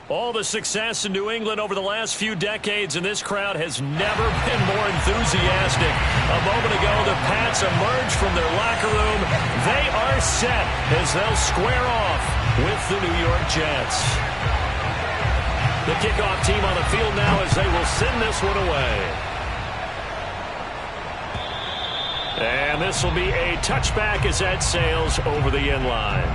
All the success in New England over the last few decades, and this crowd has never been more enthusiastic. A moment ago, the Pats emerged from their locker room. They are set as they'll square off with the New York Jets. The kickoff team on the field now as they will send this one away. And this will be a touchback as that sails over the end line.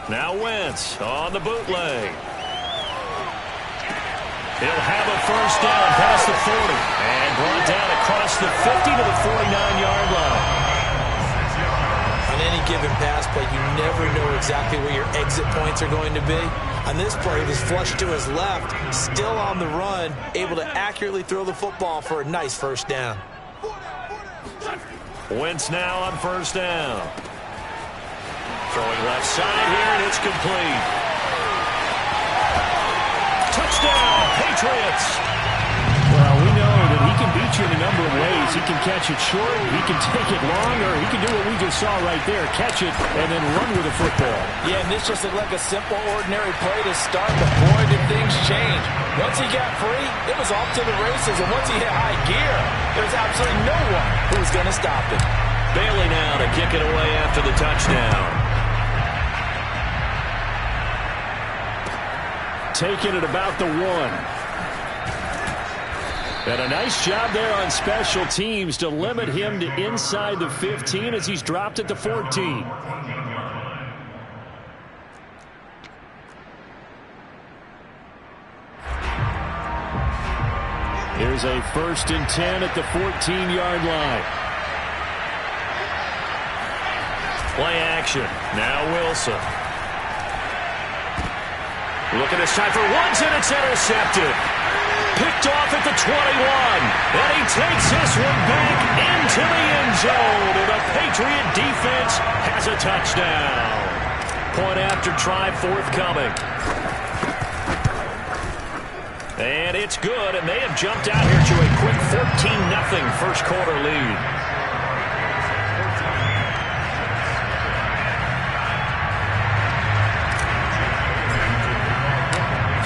Now Wentz on the bootleg. He'll have a first down past the 40 and brought down across the 50 to the 49-yard line. On any given pass play, you never know exactly where your exit points are going to be. On this play, he was flushed to his left, still on the run, able to accurately throw the football for a nice first down. Wentz now on first down. Throwing left side here, and it's complete. Touchdown, Patriots! Well, we know that he can beat you in a number of ways. He can catch it short, he can take it long, or he can do what we just saw right there, catch it and then run with the football. Yeah, and this just looked like a simple, ordinary play to start, but boy, did things change. Once he got free, it was off to the races, and once he hit high gear, there's absolutely no one who was going to stop him. Bailey now to kick it away after the touchdown. Taking it about the 1. And a nice job there on special teams to limit him to inside the 15 as he's dropped at the 14. Here's a 1st and 10 at the 14-yard line. Play action. Now Wilson. Looking this time for Woods, and it's intercepted. Picked off at the 21. And he takes this one back into the end zone. And the Patriot defense has a touchdown. Point after try forthcoming. And it's good, and they have jumped out here to a quick 14-0 first quarter lead.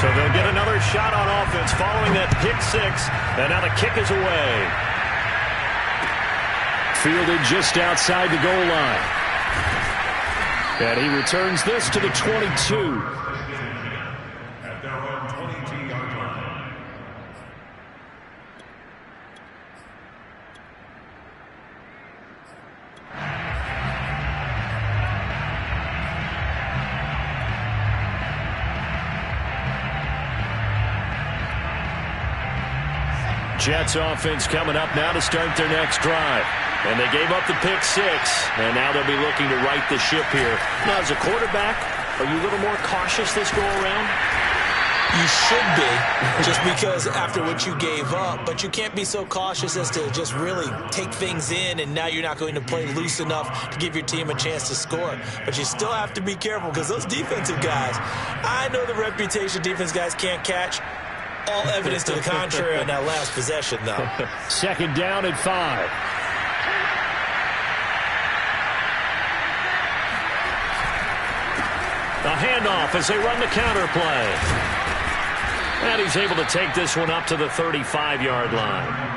So they'll get another shot on offense following that pick 6. And now the kick is away. Fielded just outside the goal line. And he returns this to the 22. At their own 22-yard line. Jets offense coming up now to start their next drive. And they gave up the pick 6, and now they'll be looking to right the ship here. Now, as a quarterback, are you a little more cautious this go-around? You should be, just because after what you gave up, but you can't be so cautious as to just really take things in, and now you're not going to play loose enough to give your team a chance to score. But you still have to be careful, because those defensive guys, I know the reputation defense guys can't catch. All evidence to the contrary on that last possession, though. 2nd down and 5. A handoff as they run the counter play. And he's able to take this one up to the 35-yard line.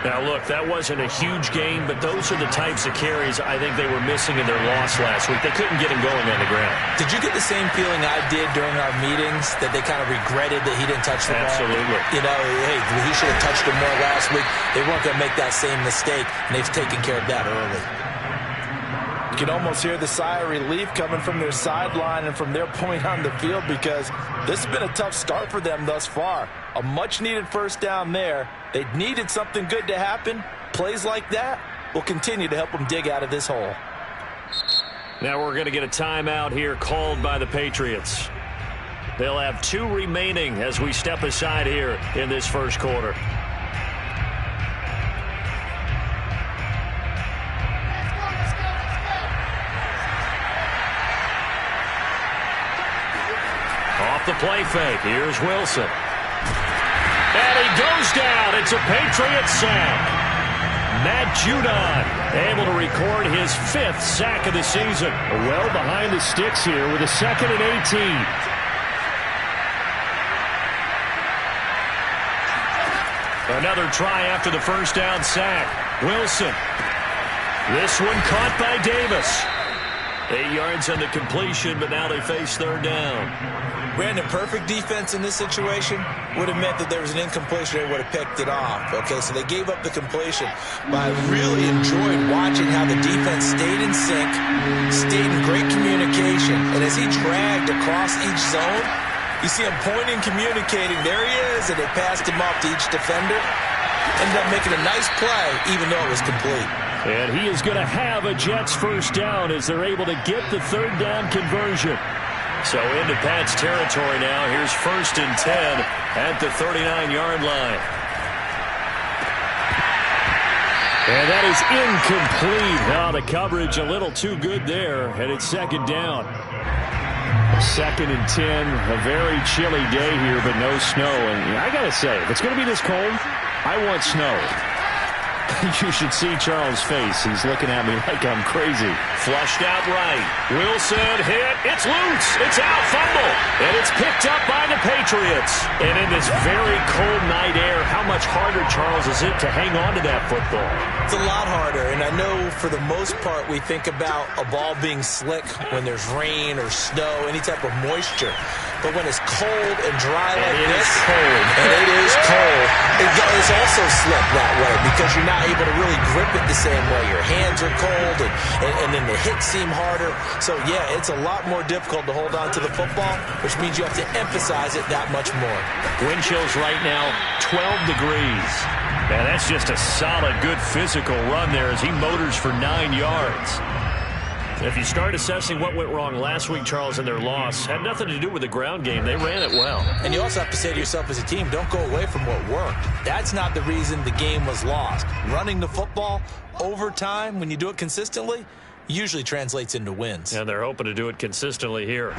Now, look, that wasn't a huge gain, but those are the types of carries I think they were missing in their loss last week. They couldn't get him going on the ground. Did you get the same feeling I did during our meetings, that they kind of regretted that he didn't touch the ball? Absolutely. You know, hey, he should have touched him more last week. They weren't going to make that same mistake, and they've taken care of that early. You can almost hear the sigh of relief coming from their sideline and from their point on the field, because this has been a tough start for them thus far. A much-needed first down there. They needed something good to happen. Plays like that will continue to help them dig out of this hole. Now we're going to get a timeout here called by the Patriots. They'll have 2 remaining as we step aside here in this first quarter. the play fake. Here's Wilson. And he goes down. It's a Patriot sack. Matt Judon able to record his 5th sack of the season. Well behind the sticks here with a 2nd and 18. Another try after the first down sack. Wilson. This one caught by Davis. 8 yards on the completion, but now they face 3rd down. Brandon, perfect defense in this situation would have meant that there was an incompletion. They would have picked it off. Okay, so they gave up the completion. But I really enjoyed watching how the defense stayed in sync, stayed in great communication. And as he dragged across each zone, you see him pointing, communicating. There he is, and they passed him off to each defender. Ended up making a nice play, even though it was complete. And he is going to have a Jets first down as they're able to get the 3rd down conversion. So into Pat's territory now. Here's 1st and 10 at the 39-yard line. And that is incomplete. Now the coverage a little too good there, and it's 2nd down. 2nd and 10, a very chilly day here, but no snow. And I got to say, if it's going to be this cold, I want snow. You should see Charles' face. He's looking at me like I'm crazy. Flushed out right. Wilson hit. It's loose. It's out. Fumble. And it's picked up by the Patriots. And in this very cold night air, how much harder, Charles, is it to hang on to that football? It's a lot harder, and I know for the most part we think about a ball being slick when there's rain or snow, any type of moisture. But when it's cold and dry like this, and it is cold, it's also slick that way because you're not able to really grip it the same way. Your hands are cold, and then the hits seem harder. So, yeah, it's a lot more difficult to hold on to the football, which means you have to emphasize it that much more. Wind chills right now, 12 degrees. And that's just a solid, good physical run there as he motors for 9 yards. If you start assessing what went wrong last week, Charles, in their loss, had nothing to do with the ground game. They ran it well. And you also have to say to yourself as a team, don't go away from what worked. That's not the reason the game was lost. Running the football over time, when you do it consistently, usually translates into wins. And they're hoping to do it consistently here.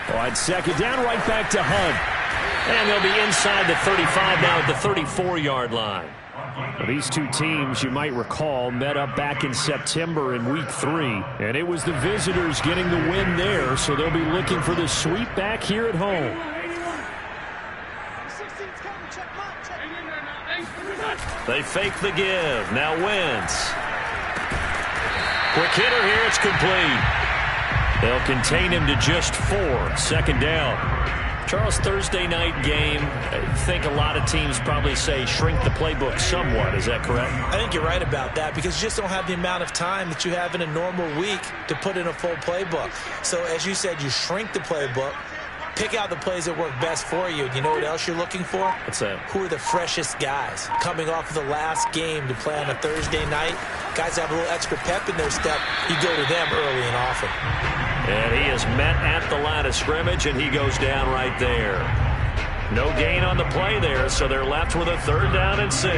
On 2nd down, right back to Hunt. And they'll be inside the 35 now at the 34-yard line. Well, these two teams, you might recall, met up back in September in Week 3. And it was the visitors getting the win there, so they'll be looking for the sweep back here at home. They fake the give. Now Wentz. Quick hitter here. It's complete. They'll contain him to just 4. 2nd down. Charles, Thursday night game, I think a lot of teams probably say shrink the playbook somewhat. Is that correct? I think you're right about that because you just don't have the amount of time that you have in a normal week to put in a full playbook. So as you said, you shrink the playbook, pick out the plays that work best for you. You know what else you're looking for? What's that? Who are the freshest guys coming off of the last game to play on a Thursday night? Guys have a little extra pep in their step. You go to them early and often. And he is met at the line of scrimmage, and he goes down right there. No gain on the play there, so they're left with a 3rd down and 6.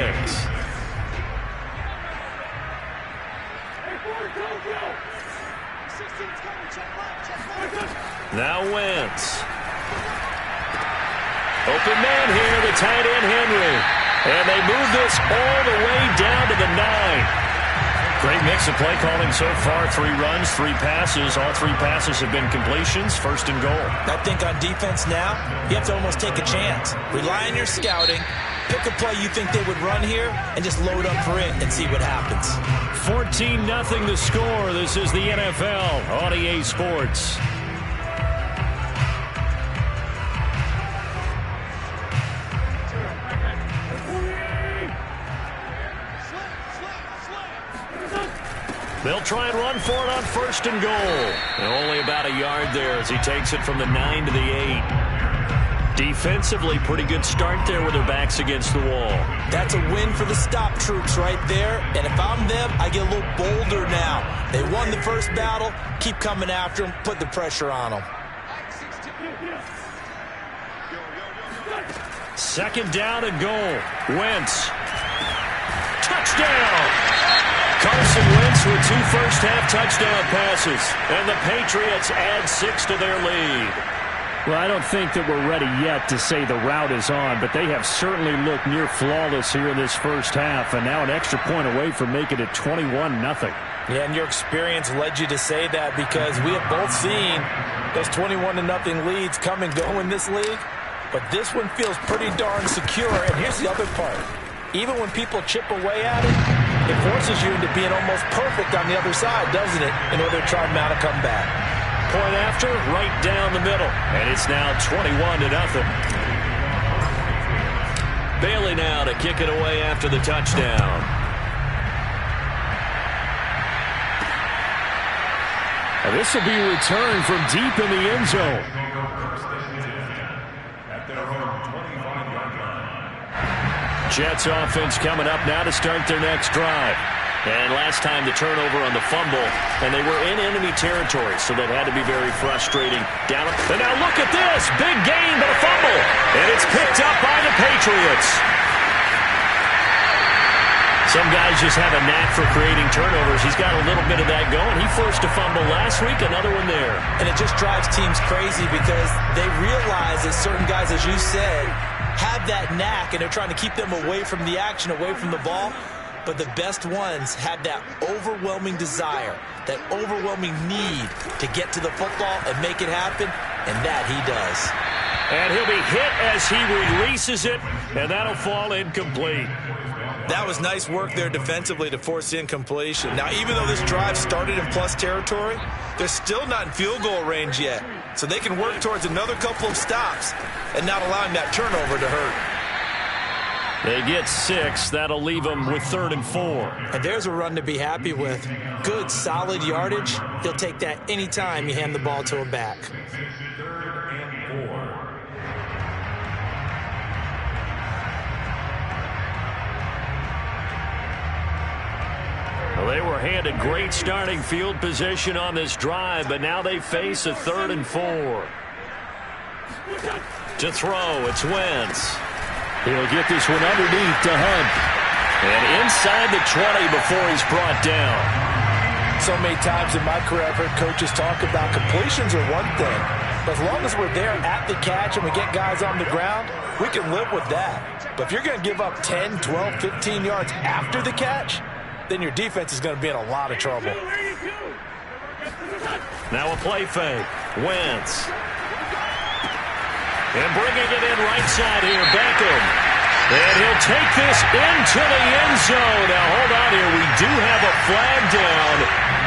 Now Wentz. Open man here, the tight end Henry. And they move this all the way down to the 9. Great mix of play calling so far. 3 runs, 3 passes. All 3 passes have been completions. 1st and goal. I think on defense now, you have to almost take a chance. Rely on your scouting. Pick a play you think they would run here and just load up for it and see what happens. 14-0 the score. This is the NFL on EA Sports. They'll try and run for it on 1st and goal. And only about a yard there as he takes it from the 9 to the 8. Defensively, pretty good start there with their backs against the wall. That's a win for the stop troops right there. And if I'm them, I get a little bolder now. They won the first battle. Keep coming after them. Put the pressure on them. Second down and goal. Wentz. Touchdown! Carson Wentz with 2 first-half touchdown passes. And the Patriots add 6 to their lead. Well, I don't think that we're ready yet to say the route is on, but they have certainly looked near flawless here in this first half, and now an extra point away from making it 21-0. Yeah, and your experience led you to say that because we have both seen those 21-0 leads come and go in this league, but this one feels pretty darn secure. And here's the other part. Even when people chip away at it, it forces you into being almost perfect on the other side, doesn't it, in order to try and mount a comeback. Point after, right down the middle. And it's now 21-0. Bailey now to kick it away after the touchdown. Now this will be returned from deep in the end zone. At their own 25-yard line. Jets offense coming up now to start their next drive. And last time the turnover on the fumble, and they were in enemy territory, so that had to be very frustrating. Down, and now look at this, big gain, but a fumble, and it's picked up by the Patriots. Some guys just have a knack for creating turnovers. He's got a little bit of that going. He forced a fumble last week, another one there. And it just drives teams crazy because they realize that certain guys, as you said, have that knack, and they're trying to keep them away from the action, away from the ball. But the best ones have that overwhelming desire, that overwhelming need to get to the football and make it happen, and that he does. And he'll be hit as he releases it, and that'll fall incomplete. That was nice work there defensively to force incompletion. Now, even though this drive started in plus territory, they're still not in field goal range yet. So they can work towards another couple of stops and not allowing that turnover to hurt. They get 6. That'll leave them with 3rd and 4. And there's a run to be happy with. Good, solid yardage. He'll take that anytime you hand the ball to a back. 3rd and 4. Well, they were handed great starting field position on this drive, but now they face a 3rd and 4. To throw, it's Wentz. He'll get this one underneath to Hunt. And inside the 20 before he's brought down. So many times in my career I've heard coaches talk about completions are one thing. But as long as we're there at the catch and we get guys on the ground, we can live with that. But if you're going to give up 10, 12, 15 yards after the catch, then your defense is going to be in a lot of trouble. Now a play fake. Wentz. And bringing it in right side here, Beckham. And he'll take this into the end zone. Now, hold on here. We do have a flag down.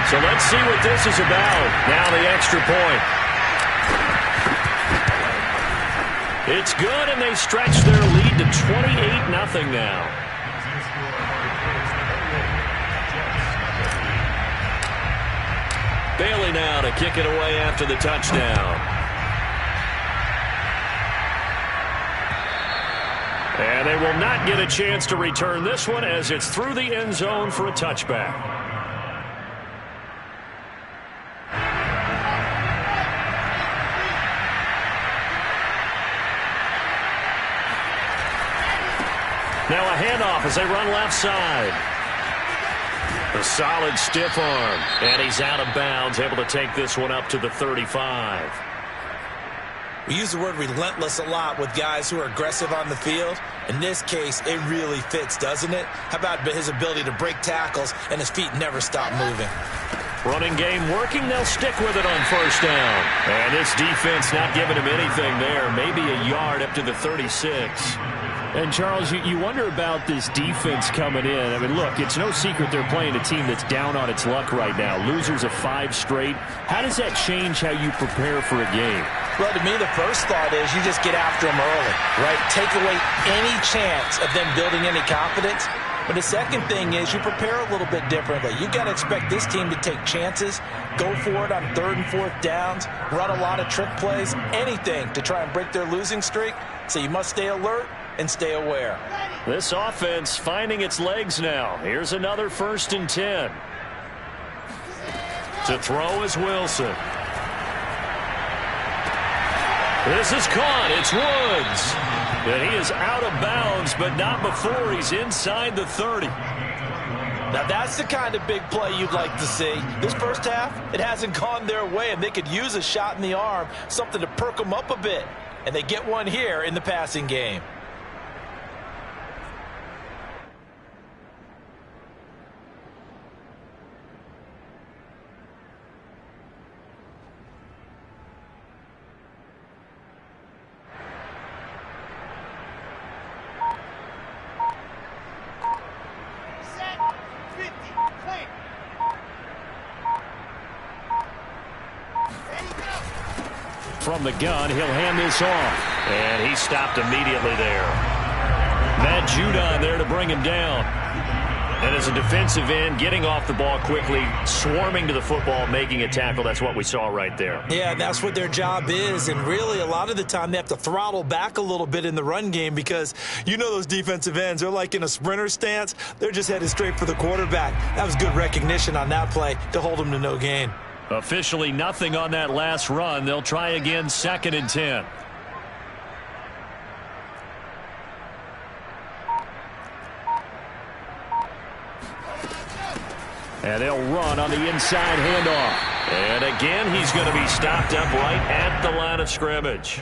So let's see what this is about. Now the extra point. It's good, and they stretch their lead to 28-0 now. Bailey now to kick it away after the touchdown. And they will not get a chance to return this one as it's through the end zone for a touchback. Now a handoff as they run left side. A solid stiff arm. And he's out of bounds, able to take this one up to the 35. We use the word relentless a lot with guys who are aggressive on the field. In this case, it really fits, doesn't it? How about his ability to break tackles and his feet never stop moving? Running game working. They'll stick with it on first down. And this defense not giving him anything there. Maybe a yard up to the 36. And, Charles, you wonder about this defense coming in. I mean, look, it's no secret they're playing a team that's down on its luck right now. Losers of 5 straight. How does that change how you prepare for a game? Well, to me, the first thought is you just get after them early, right? Take away any chance of them building any confidence. But the second thing is you prepare a little bit differently. You got to expect this team to take chances, go for it on 3rd and 4th downs, run a lot of trick plays, anything to try and break their losing streak. So you must stay alert and stay aware. This offense finding its legs now. Here's another 1st and 10. To throw is Wilson. This is caught. It's Woods. And he is out of bounds, but not before he's inside the 30. Now that's the kind of big play you'd like to see. This first half, it hasn't gone their way, and they could use a shot in the arm, something to perk them up a bit. And they get one here in the passing game. From the gun, he'll hand this off. And he stopped immediately there. Matt Judon there to bring him down. And as a defensive end, getting off the ball quickly, swarming to the football, making a tackle. That's what we saw right there. Yeah, that's what their job is. And really, a lot of the time, they have to throttle back a little bit in the run game because you know those defensive ends, they're like in a sprinter stance. They're just headed straight for the quarterback. That was good recognition on that play to hold them to no gain. Officially nothing on that last run. They'll try again, 2nd and 10. And they'll run on the inside handoff. And again, he's going to be stopped up right at the line of scrimmage.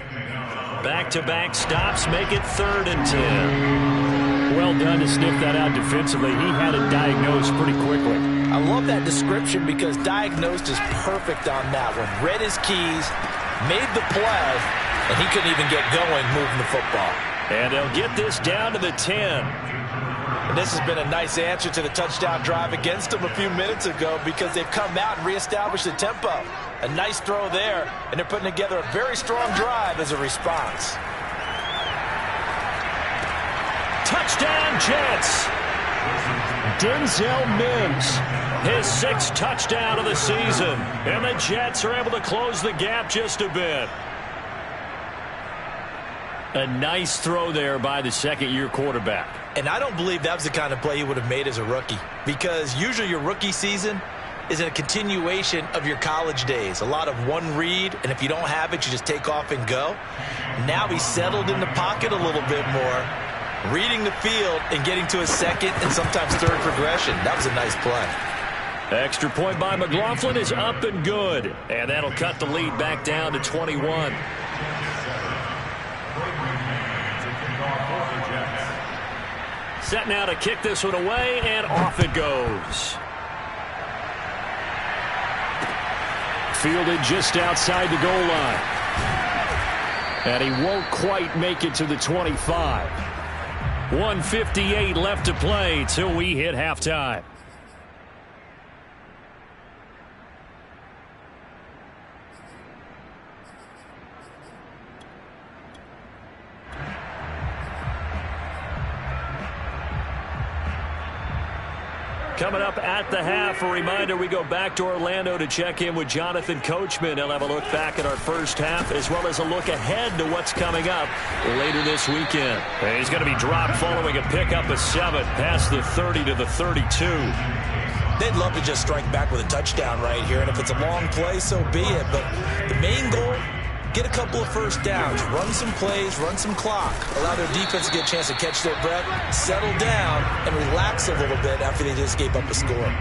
Back-to-back stops make it 3rd and 10. Well done to sniff that out defensively. He had it diagnosed pretty quickly. I love that description because diagnosed is perfect on that one. Read his keys, made the play, and he couldn't even get going moving the football. And they'll get this down to the 10. And this has been a nice answer to the touchdown drive against them a few minutes ago because they've come out and reestablished the tempo. A nice throw there, and they're putting together a very strong drive as a response. Touchdown, Jets. Denzel Mims, his 6th touchdown of the season. And the Jets are able to close the gap just a bit. A nice throw there by the 2nd-year quarterback. And I don't believe that was the kind of play he would have made as a rookie because usually your rookie season is a continuation of your college days. A lot of one read, and if you don't have it, you just take off and go. Now he's settled in the pocket a little bit more, reading the field and getting to a 2nd and sometimes 3rd progression. That was a nice play. Extra point by McLaughlin is up and good. And that'll cut the lead back down to 21. Set now to kick this one away, and off it goes. Fielded just outside the goal line. And he won't quite make it to the 25. 1:58 left to play till we hit halftime. Coming up at the half, a reminder, we go back to Orlando to check in with Jonathan Coachman. He'll have a look back at our first half as well as a look ahead to what's coming up later this weekend. And he's going to be dropped following a pickup of 7 past the 30 to the 32. They'd love to just strike back with a touchdown right here, and if it's a long play, so be it. But the main goal, get a couple of first downs, run some plays, run some clock, allow their defense to get a chance to catch their breath, settle down, and relax a little bit after they just gave up a score.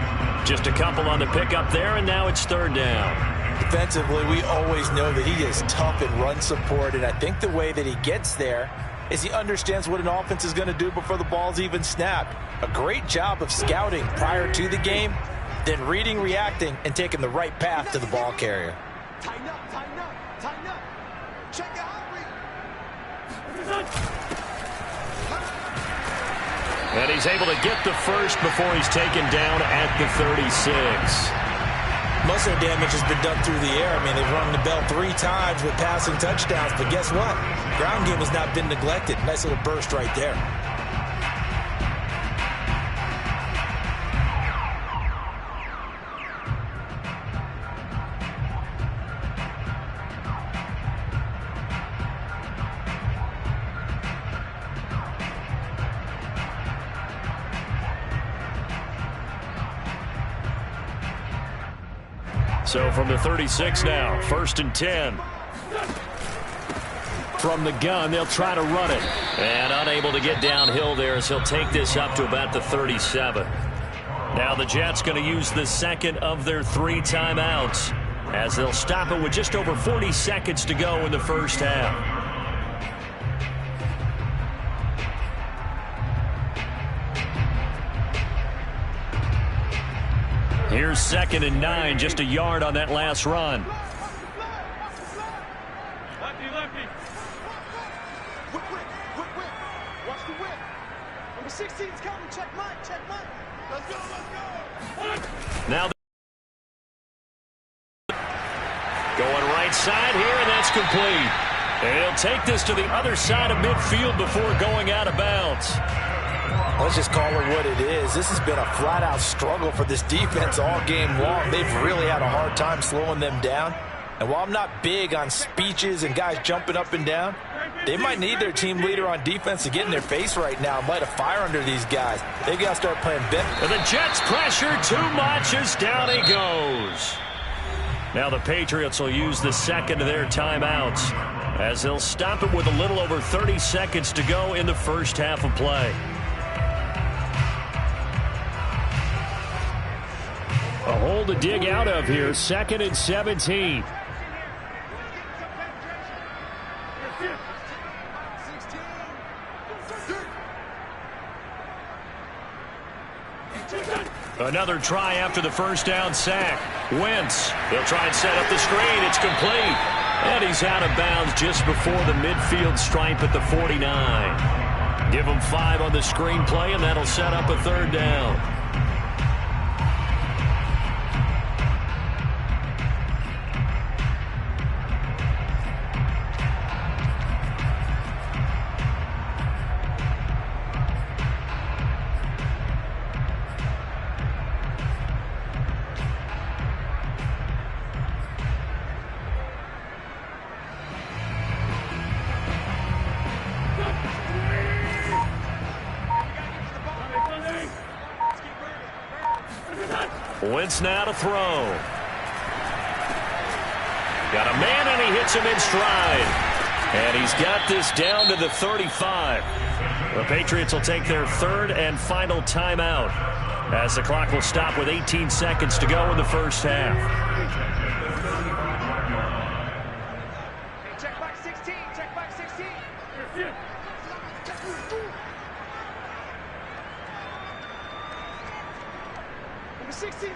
Just a couple on the pickup there, and now it's 3rd down. Defensively, we always know that he is tough in run support, and I think the way that he gets there is he understands what an offense is going to do before the ball's even snapped. A great job of scouting prior to the game, then reading, reacting, and taking the right path to the ball carrier. Tighten up, tighten up, tighten up. Check out. And he's able to get the first before he's taken down at the 36. Muscle damage has been done through the air. I mean, they've rung the bell 3 times with passing touchdowns, but guess what? Ground game has not been neglected. Nice little burst right there. So from the 36 now, 1st and 10. From the gun, they'll try to run it. And unable to get downhill there as he'll take this up to about the 37. Now the Jets going to use the second of their 3 timeouts as they'll stop it with just over 40 seconds to go in the first half. Here's 2nd and 9, just a yard on that last run. Lefty. Whip. Watch the whip. Number 16's coming. Check Mike. Let's go. Now going right side here, and that's complete. And he'll take this to the other side of midfield before going out of bounds. Let's just call it what it is. This has been a flat-out struggle for this defense all game long. They've really had a hard time slowing them down. And while I'm not big on speeches and guys jumping up and down, they might need their team leader on defense to get in their face right now and light a fire under these guys. They've got to start playing better. And the Jets pressure too much as down he goes. Now the Patriots will use the second of their timeouts as they'll stop it with a little over 30 seconds to go in the first half of play. A hole to dig out of here. 2nd and 17. Another try after the first down sack. Wentz, they'll try and set up the screen. It's complete. And he's out of bounds just before the midfield stripe at the 49. Give him 5 on the screen play, and that'll set up a 3rd down. Wentz now to throw. Got a man, and he hits him in stride. And he's got this down to the 35. The Patriots will take their 3rd and final timeout as the clock will stop with 18 seconds to go in the first half. Check back 16. Number 16.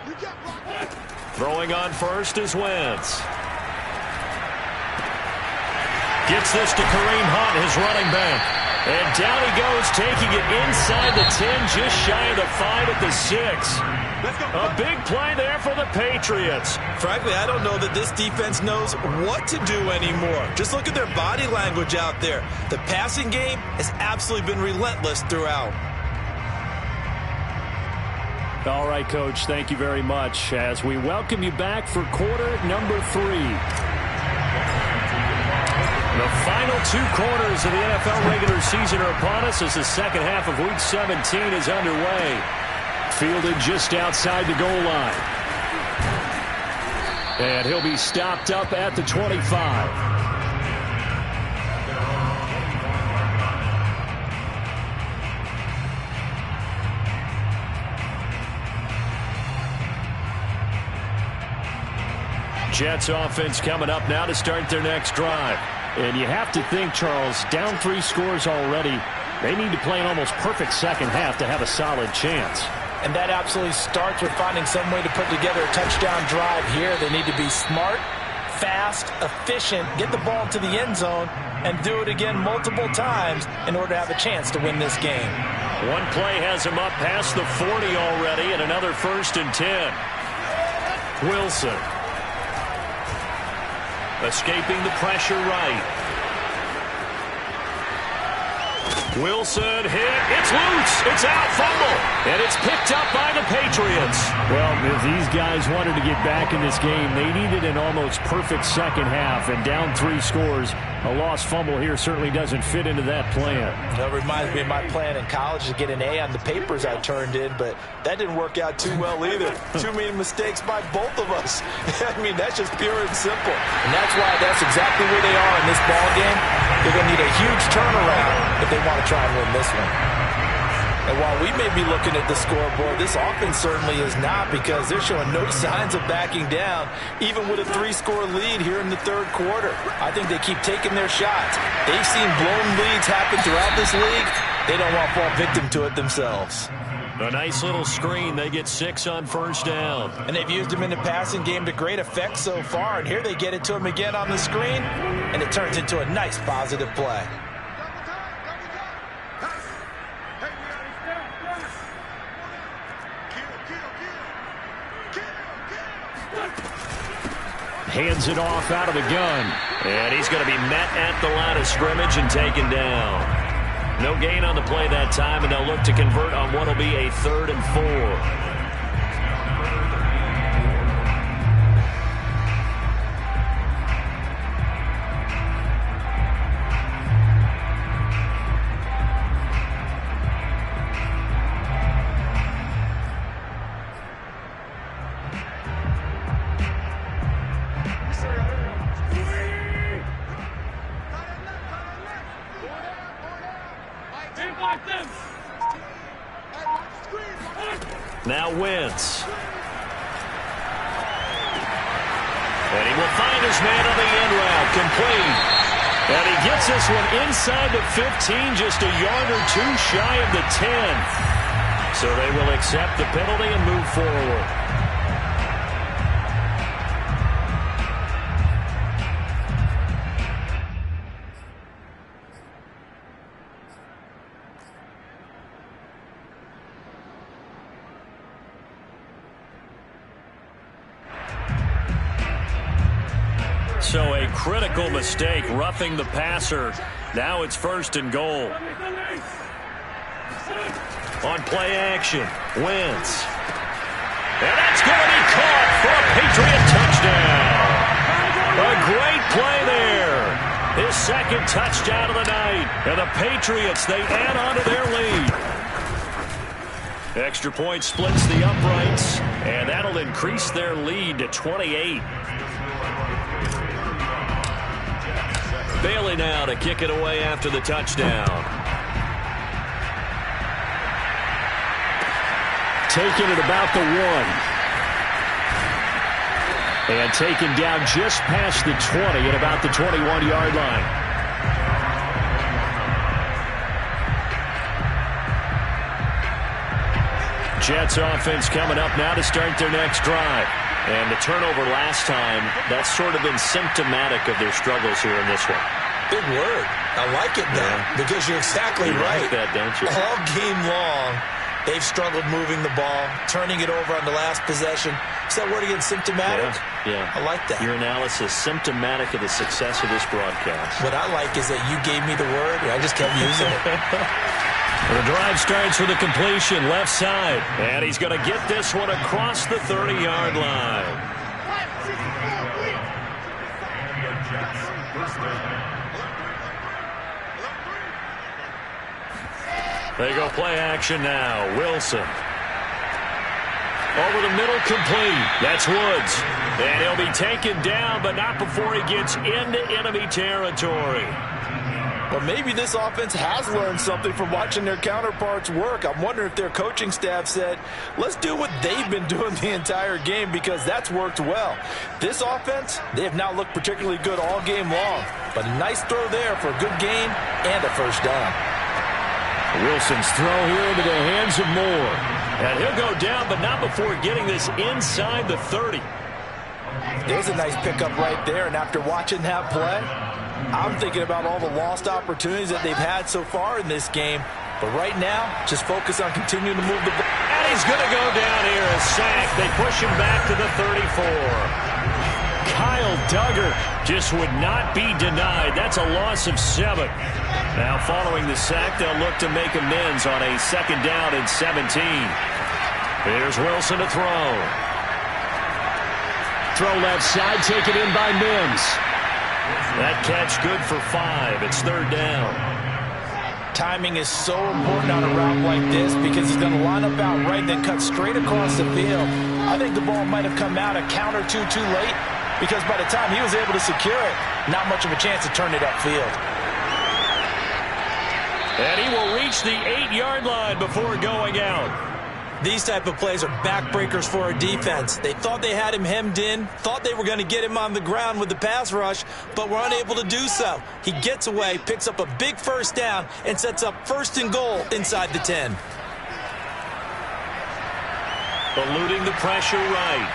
You get blocked. Throwing on first is Wentz. Gets this to Kareem Hunt, his running back. And down he goes, taking it inside the 10, just shy of the 5 at the 6. A big play there for the Patriots. Frankly, I don't know that this defense knows what to do anymore. Just look at their body language out there. The passing game has absolutely been relentless throughout. All right, Coach, thank you very much as we welcome you back for quarter number 3. The final 2 quarters of the NFL regular season are upon us as the second half of Week 17 is underway. Fielded just outside the goal line. And he'll be stopped up at the 25. Jets offense coming up now to start their next drive. And you have to think, Charles, down 3 scores already. They need to play an almost perfect second half to have a solid chance. And that absolutely starts with finding some way to put together a touchdown drive here. They need to be smart, fast, efficient, get the ball to the end zone, and do it again multiple times in order to have a chance to win this game. One play has him up past the 40 already, and another 1st and 10. Wilson. Escaping the pressure right. Wilson hit. It's loose. It's out. Fumble. And it's picked up by the Patriots. Well, if these guys wanted to get back in this game, they needed an almost perfect second half. And down 3 scores, A lost fumble here certainly doesn't fit into that plan. That reminds me of my plan in college to get an A on the papers I turned in, but that didn't work out too well either. Too many mistakes by both of us. I mean, that's just pure and simple. And that's exactly where they are in this ball game. They're going to need a huge turnaround if they want to try and win this one. And while we may be looking at the scoreboard, this offense certainly is not, because they're showing no signs of backing down, even with a 3-score lead here in the third quarter. I think they keep taking their shots. They've seen blown leads happen throughout this league. They don't want to fall victim to it themselves. A nice little screen. They get 6 on first down. And they've used him in the passing game to great effect so far. And here they get it to him again on the screen, and it turns into a nice positive play. Hands it off out of the gun. And he's going to be met at the line of scrimmage and taken down. No gain on the play that time, and they'll look to convert on what will be a 3rd and 4. Now Wentz. And he will find his man on the end route. Complete. And he gets this one inside the 15, just a yard or 2 shy of the 10. So they will accept the penalty and move forward. So a critical mistake, roughing the passer. Now it's 1st and goal. On play action, Wentz. And that's going to be caught for a Patriot touchdown. A great play there. His 2nd touchdown of the night. And the Patriots, they add on to their lead. Extra point splits the uprights, and that'll increase their lead to 28. Bailey now to kick it away after the touchdown. Taking it about the 1. And taken down just past the 20 at about the 21-yard line. Jets offense coming up now to start their next drive. And the turnover last time, that's sort of been symptomatic of their struggles here in this one. Big word. I like it now, because you're exactly right. You like that, don't you? All game long, they've struggled moving the ball, turning it over on the last possession. Is that word again, symptomatic? Yeah. I like that. Your analysis, symptomatic of the success of this broadcast. What I like is that you gave me the word, and I just kept using it. The drive starts with a completion, left side. And he's going to get this one across the 30-yard line. They go play action now. Wilson. Over the middle, complete. That's Woods. And he'll be taken down, but not before he gets into enemy territory. But maybe this offense has learned something from watching their counterparts work. I'm wondering if their coaching staff said, let's do what they've been doing the entire game, because that's worked well. This offense, they have not looked particularly good all game long. But a nice throw there for a good gain and a 1st down. Wilson's throw here into the hands of Moore. And he'll go down, but not before getting this inside the 30. There's a nice pickup right there, and after watching that play, I'm thinking about all the lost opportunities that they've had so far in this game. But right now, just focus on continuing to move the ball. And he's going to go down here, a sack. They push him back to the 34. Kyle Duggar just would not be denied. That's a loss of 7. Now following the sack, they'll look to make amends on a 2nd down and 17. Here's Wilson to throw. Throw left side, taken in by Mims. That catch good for 5. It's third down. Timing is so important on a route like this because he's going to line up out right and then cut straight across the field. I think the ball might have come out a count or two too late because by the time he was able to secure it, not much of a chance to turn it upfield. And he will reach the 8-yard line before going out. These type of plays are backbreakers for a defense. They thought they had him hemmed in, thought they were going to get him on the ground with the pass rush, but were unable to do so. He gets away, picks up a big first down, and sets up 1st and goal inside the 10. Eluding the pressure right.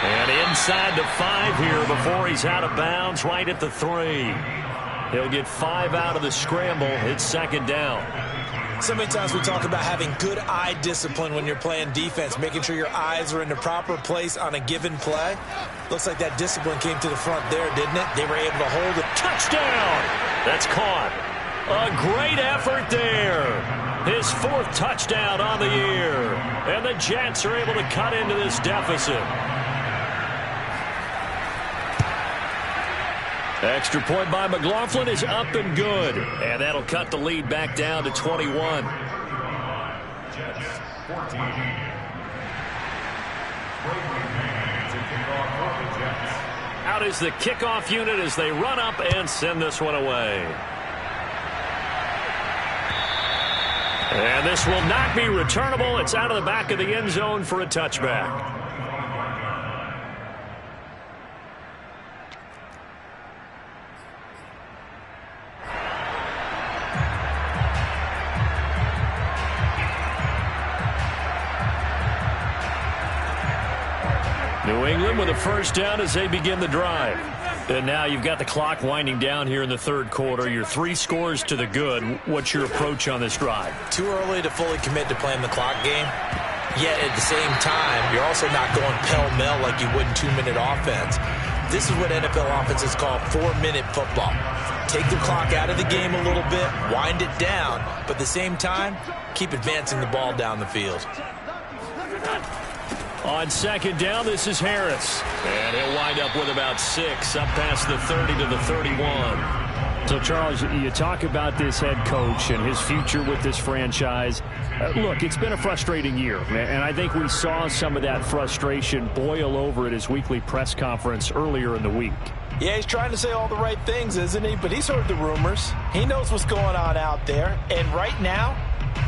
And inside the 5 here before he's out of bounds right at the 3. He'll get 5 out of the scramble. It's second down. So many times we talk about having good eye discipline when you're playing defense, making sure your eyes are in the proper place on a given play. Looks like that discipline came to the front there, didn't it? They were able to hold it. Touchdown! That's caught. A great effort there. His 4th touchdown on the year. And the Jets are able to cut into this deficit. Extra point by McLaughlin is up and good. And that'll cut the lead back down to 21. Jets 14. To kick off for the Jets. Out is the kickoff unit as they run up and send this one away. And this will not be returnable. It's out of the back of the end zone for a touchback. New England with a first down as they begin the drive. And now you've got the clock winding down here in the third quarter. Your 3 scores to the good. What's your approach on this drive? Too early to fully commit to playing the clock game. Yet at the same time, you're also not going pell-mell like you would in 2-minute offense. This is what NFL offenses call 4-minute football. Take the clock out of the game a little bit, wind it down, but at the same time, keep advancing the ball down the field. On second down, this is Harris. And he'll wind up with about 6, up past the 30 to the 31. So, Charles, you talk about this head coach and his future with this franchise. Look, it's been a frustrating year, and I think we saw some of that frustration boil over at his weekly press conference earlier in the week. Yeah, he's trying to say all the right things, isn't he? But he's heard the rumors. He knows what's going on out there. And right now,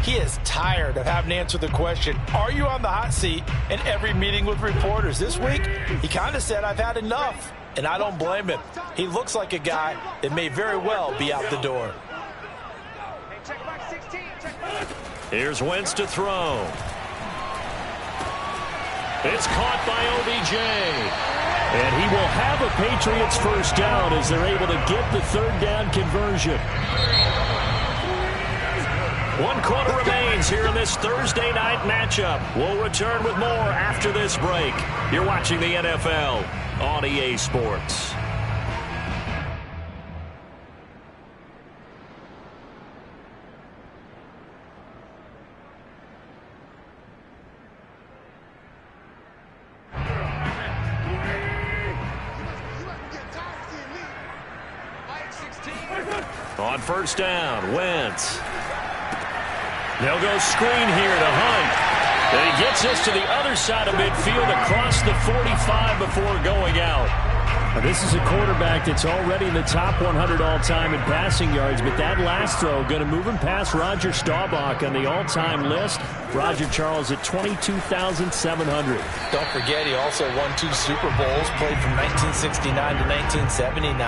he is tired of having to answer the question, are you on the hot seat, in every meeting with reporters. This week, he kind of said, I've had enough. And I don't blame him. He looks like a guy that may very well be out the door. Here's Wentz to throw. It's caught by OBJ. And he will have a Patriots first down as they're able to get the third down conversion. 1 quarter remains here in this Thursday night matchup. We'll return with more after this break. You're watching the NFL on EA Sports. On first down, Wentz. They'll go screen here to Hunt. And he gets us to the other side of midfield across the 45 before going out. Now, this is a quarterback that's already in the top 100 all-time in passing yards, but that last throw going to move him past Roger Staubach on the all-time list. Roger Charles at 22,700. Don't forget, he also won 2 Super Bowls, played from 1969 to 1979.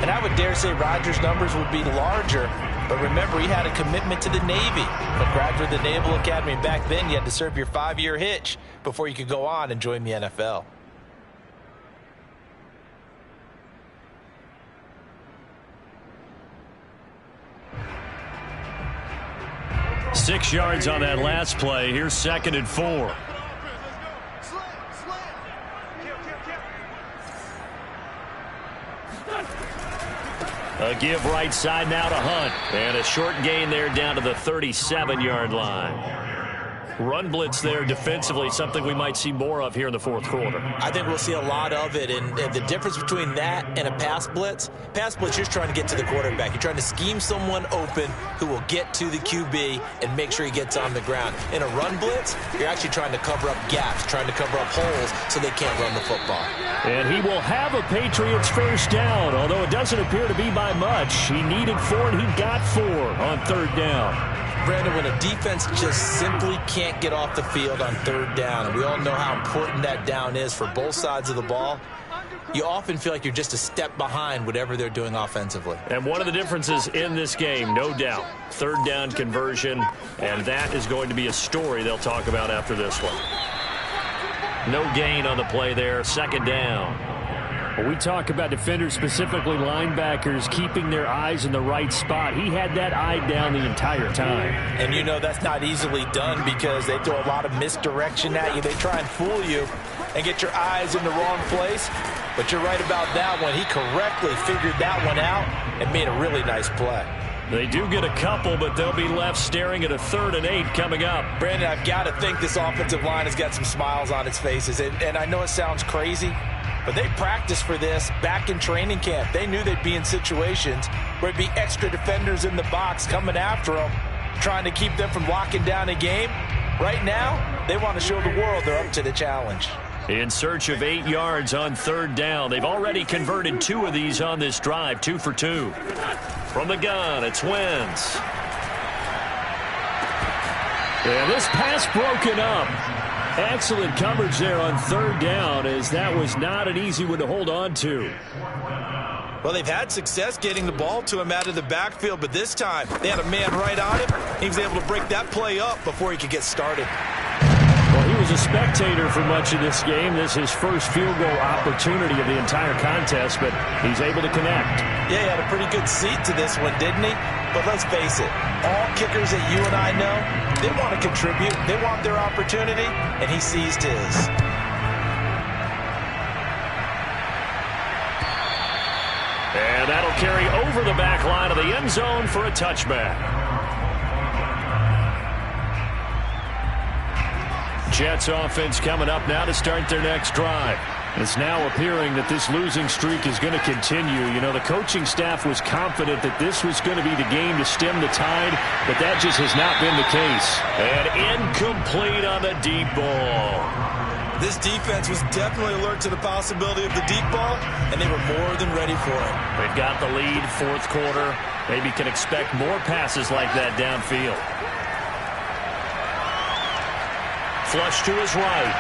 And I would dare say Roger's numbers would be larger. But remember, he had a commitment to the Navy. A graduate of the Naval Academy. And back then, you had to serve your 5-year hitch before you could go on and join the NFL. Six yards on that last play. Here's 2nd and 4. A give right side now to Hunt. And a short gain there down to the 37-yard line. run blitz there defensively, something we might see more of here in the fourth quarter. I think we'll see a lot of it, and the difference between that and a pass blitz, you're trying to get to the quarterback. You're trying to scheme someone open who will get to the QB and make sure he gets on the ground. In a run blitz, you're actually trying to cover up gaps, trying to cover up holes so they can't run the football. And he will have a Patriots first down, although it doesn't appear to be by much. He needed 4, and he got 4 on third down. Brandon, when a defense just simply can't get off the field on third down, and we all know how important that down is for both sides of the ball, you often feel like you're just a step behind whatever they're doing offensively. And one of the differences in this game, no doubt, third down conversion, and that is going to be a story they'll talk about after this one. No gain on the play there, second down. When we talk about defenders, specifically linebackers, keeping their eyes in the right spot, he had that eye down the entire time. And you know that's not easily done because they throw a lot of misdirection at you. They try and fool you and get your eyes in the wrong place. But you're right about that one. He correctly figured that one out and made a really nice play. They do get a couple, but they'll be left staring at a 3rd and 8 coming up. Brandon, I've got to think this offensive line has got some smiles on its faces. And I know it sounds crazy, but they practiced for this back in training camp. They knew they'd be in situations where it'd be extra defenders in the box coming after them, trying to keep them from locking down a game. Right now, they want to show the world they're up to the challenge. In search of 8 yards on third down. They've already converted 2 of these on this drive, 2 for 2. From the gun, it's Wentz. And this pass broken up. Excellent coverage there on third down, as that was not an easy one to hold on to. Well, they've had success getting the ball to him out of the backfield, but this time they had a man right on him. He was able to break that play up before he could get started. Well, he was a spectator for much of this game. This is his first field goal opportunity of the entire contest, but he's able to connect. Yeah, he had a pretty good seat to this one, didn't he? But let's face it, all kickers that you and I know, they want to contribute. They want their opportunity, and he seized his. And that'll carry over the back line of the end zone for a touchback. Jets offense coming up now to start their next drive. It's now appearing that this losing streak is going to continue. You know, the coaching staff was confident that this was going to be the game to stem the tide, but that just has not been the case. And incomplete on the deep ball. This defense was definitely alert to the possibility of the deep ball, and they were more than ready for it. They've got the lead, fourth quarter. Maybe can expect more passes like that downfield. Flush to his right.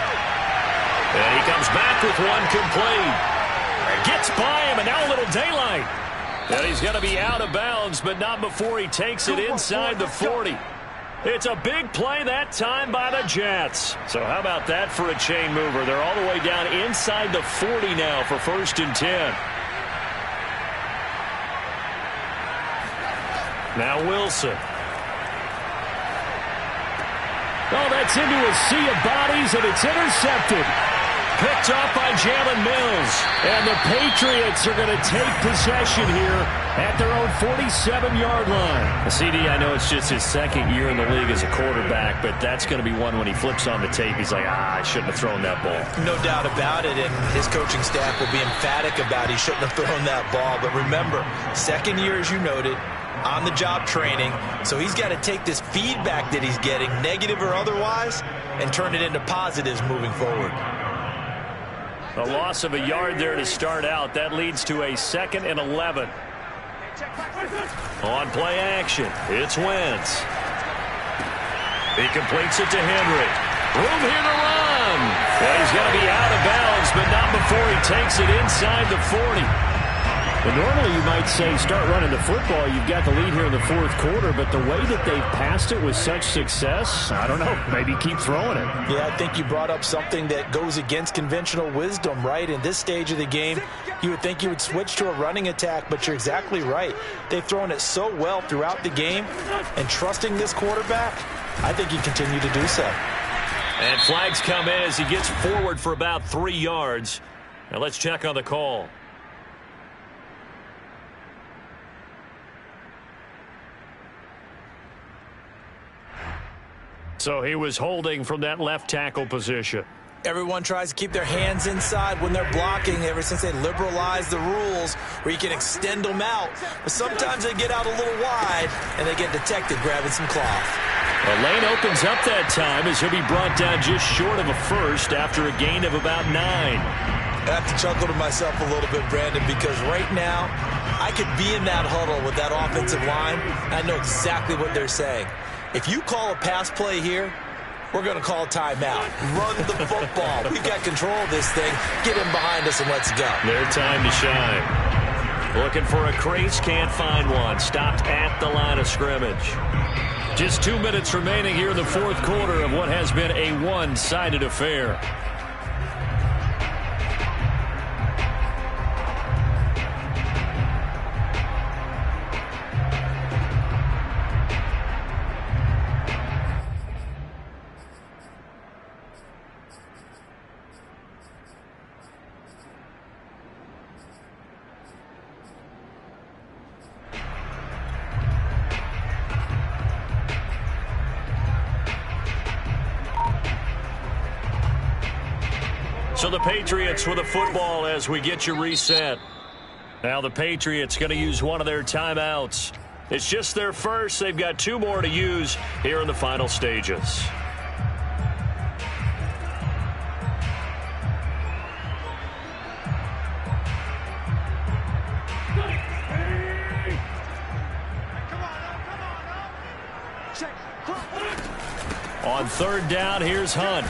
And he comes back with one complete. Gets by him, and now a little daylight. And he's going to be out of bounds, but not before he takes it inside the 40. It's a big play that time by the Jets. So how about that for a chain mover? They're all the way down inside the 40 now for 1st and 10. Now Wilson. Oh, that's into a sea of bodies, and it's intercepted. Picked off by Jalen Mills. And the Patriots are going to take possession here at their own 47-yard line. CD, I know it's just his 2nd year in the league as a quarterback, but that's going to be one when he flips on the tape. He's like, I shouldn't have thrown that ball. No doubt about it, and his coaching staff will be emphatic about he shouldn't have thrown that ball. But remember, 2nd year, as you noted, on-the-job training, so he's got to take this feedback that he's getting, negative or otherwise, and turn it into positives moving forward. A loss of a yard there to start out. That leads to a 2nd and 11. On play action, it's Wentz. He completes it to Henry. Room here to run. And he's going to be out of bounds, but not before he takes it inside the 40. Well, normally you might say start running the football. You've got the lead here in the 4th quarter, but the way that they've passed it with such success, I don't know, maybe keep throwing it. Yeah, I think you brought up something that goes against conventional wisdom, right? In this stage of the game, you would think you would switch to a running attack, but you're exactly right. They've thrown it so well throughout the game, and trusting this quarterback, I think you continue to do so. And flags come in as he gets forward for about 3 yards. Now let's check on the call. So he was holding from that left tackle position. Everyone tries to keep their hands inside when they're blocking ever since they liberalized the rules where you can extend them out. But sometimes they get out a little wide and they get detected grabbing some cloth. The lane opens up that time as he'll be brought down just short of a first after a gain of about 9. I have to chuckle to myself a little bit, Brandon, because right now I could be in that huddle with that offensive line. I know exactly what they're saying. If you call a pass play here, we're going to call timeout. Run the football. We've got control of this thing. Get him behind us and let's go. Their time to shine. Looking for a crease, can't find one. Stopped at the line of scrimmage. Just 2 minutes remaining here in the fourth quarter of what has been a one-sided affair. So the Patriots with a football as we get you reset. Now the Patriots going to use one of their timeouts. It's just their first. They've got 2 more to use here in the final stages. On third down, here's Hunt.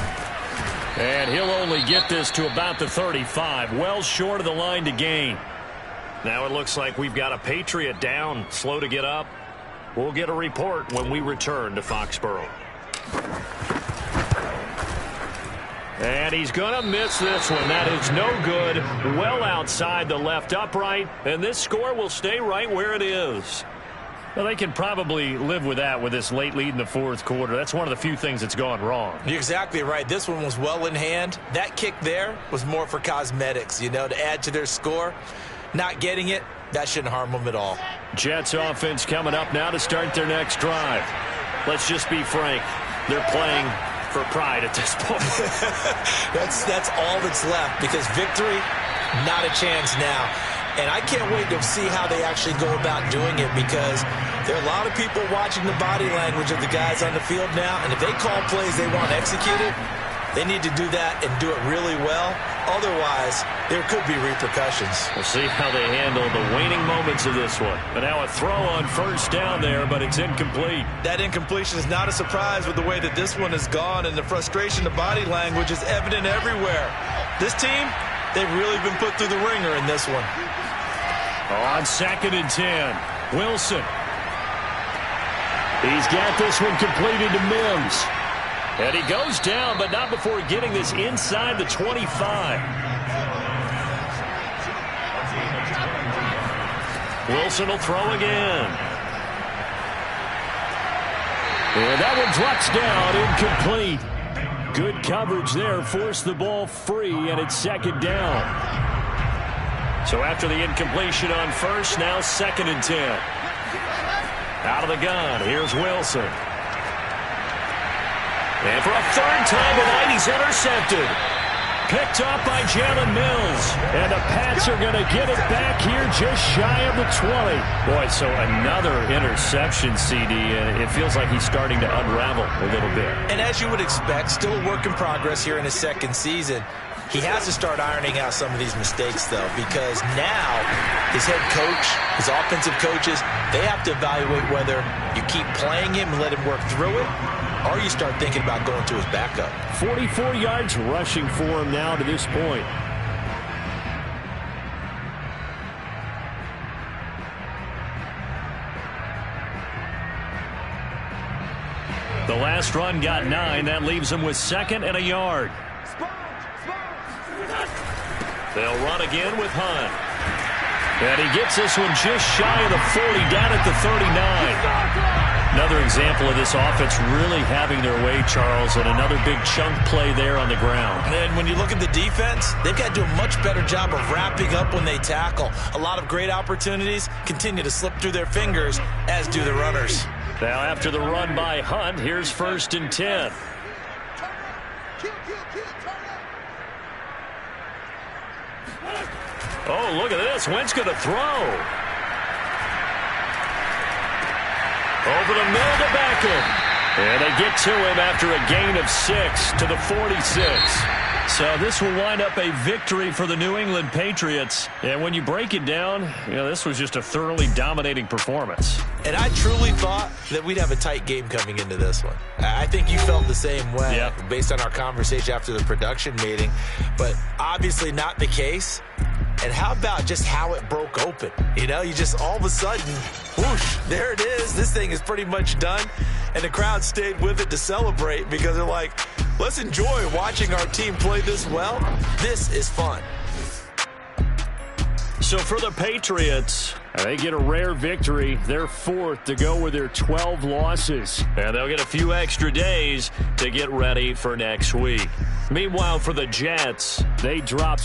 And he'll only get this to about the 35, well short of the line to gain. Now it looks like we've got a Patriot down, slow to get up. We'll get a report when we return to Foxborough. And he's going to miss this one. That is no good. Well outside the left upright. And this score will stay right where it is. Well, they can probably live with that with this late lead in the fourth quarter. That's one of the few things that's gone wrong. You're exactly right. This one was well in hand. That kick there was more for cosmetics, you know, to add to their score. Not getting it, that shouldn't harm them at all. Jets offense coming up now to start their next drive. Let's just be frank. They're playing for pride at this point. That's all that's left because victory, not a chance now. And I can't wait to see how they actually go about doing it because there are a lot of people watching the body language of the guys on the field now. And if they call plays they want executed, they need to do that and do it really well. Otherwise, there could be repercussions. We'll see how they handle the waning moments of this one. But now a throw on first down there, but it's incomplete. That incompletion is not a surprise with the way that this one has gone, and the frustration, the body language is evident everywhere. This team, they've really been put through the ringer in this one. On 2nd and 10, Wilson. He's got this one completed to Mims. And he goes down, but not before getting this inside the 25. Wilson will throw again. And that one drops down, incomplete. Good coverage there, forced the ball free, and it's 2nd down. So after the incompletion on first, now 2nd and 10. Out of the gun, here's Wilson. And for a 3rd time tonight, he's intercepted. Picked up by Jalen Mills. And the Pats are going to get it back here just shy of the 20. Boy, so another interception, CD, and it feels like he's starting to unravel a little bit. And as you would expect, still a work in progress here in his 2nd season. He has to start ironing out some of these mistakes, though, because now his head coach, his offensive coaches, they have to evaluate whether you keep playing him and let him work through it, or you start thinking about going to his backup. 44 yards rushing for him now to this point. The last run got 9. That leaves him with 2nd and a yard. They'll run again with Hunt. And he gets this one just shy of the 40, down at the 39. Another example of this offense really having their way, Charles, and another big chunk play there on the ground. And when you look at the defense, they've got to do a much better job of wrapping up when they tackle. A lot of great opportunities continue to slip through their fingers, as do the runners. Now after the run by Hunt, here's 1st and 10. Oh, look at this. Wentz going to throw. Over the middle to Beckham. And they get to him after a gain of 6 to the 46. So this will wind up a victory for the New England Patriots. And when you break it down, this was just a thoroughly dominating performance. And I truly thought that we'd have a tight game coming into this one. I think you felt the same way based on our conversation after the production meeting. But obviously not the case. And how about just how it broke open? You just all of a sudden, whoosh, there it is. This thing is pretty much done. And the crowd stayed with it to celebrate because they're like, let's enjoy watching our team play this well. This is fun. So for the Patriots, they get a rare victory. They're 4th to go with their 12 losses. And they'll get a few extra days to get ready for next week. Meanwhile, for the Jets, they dropped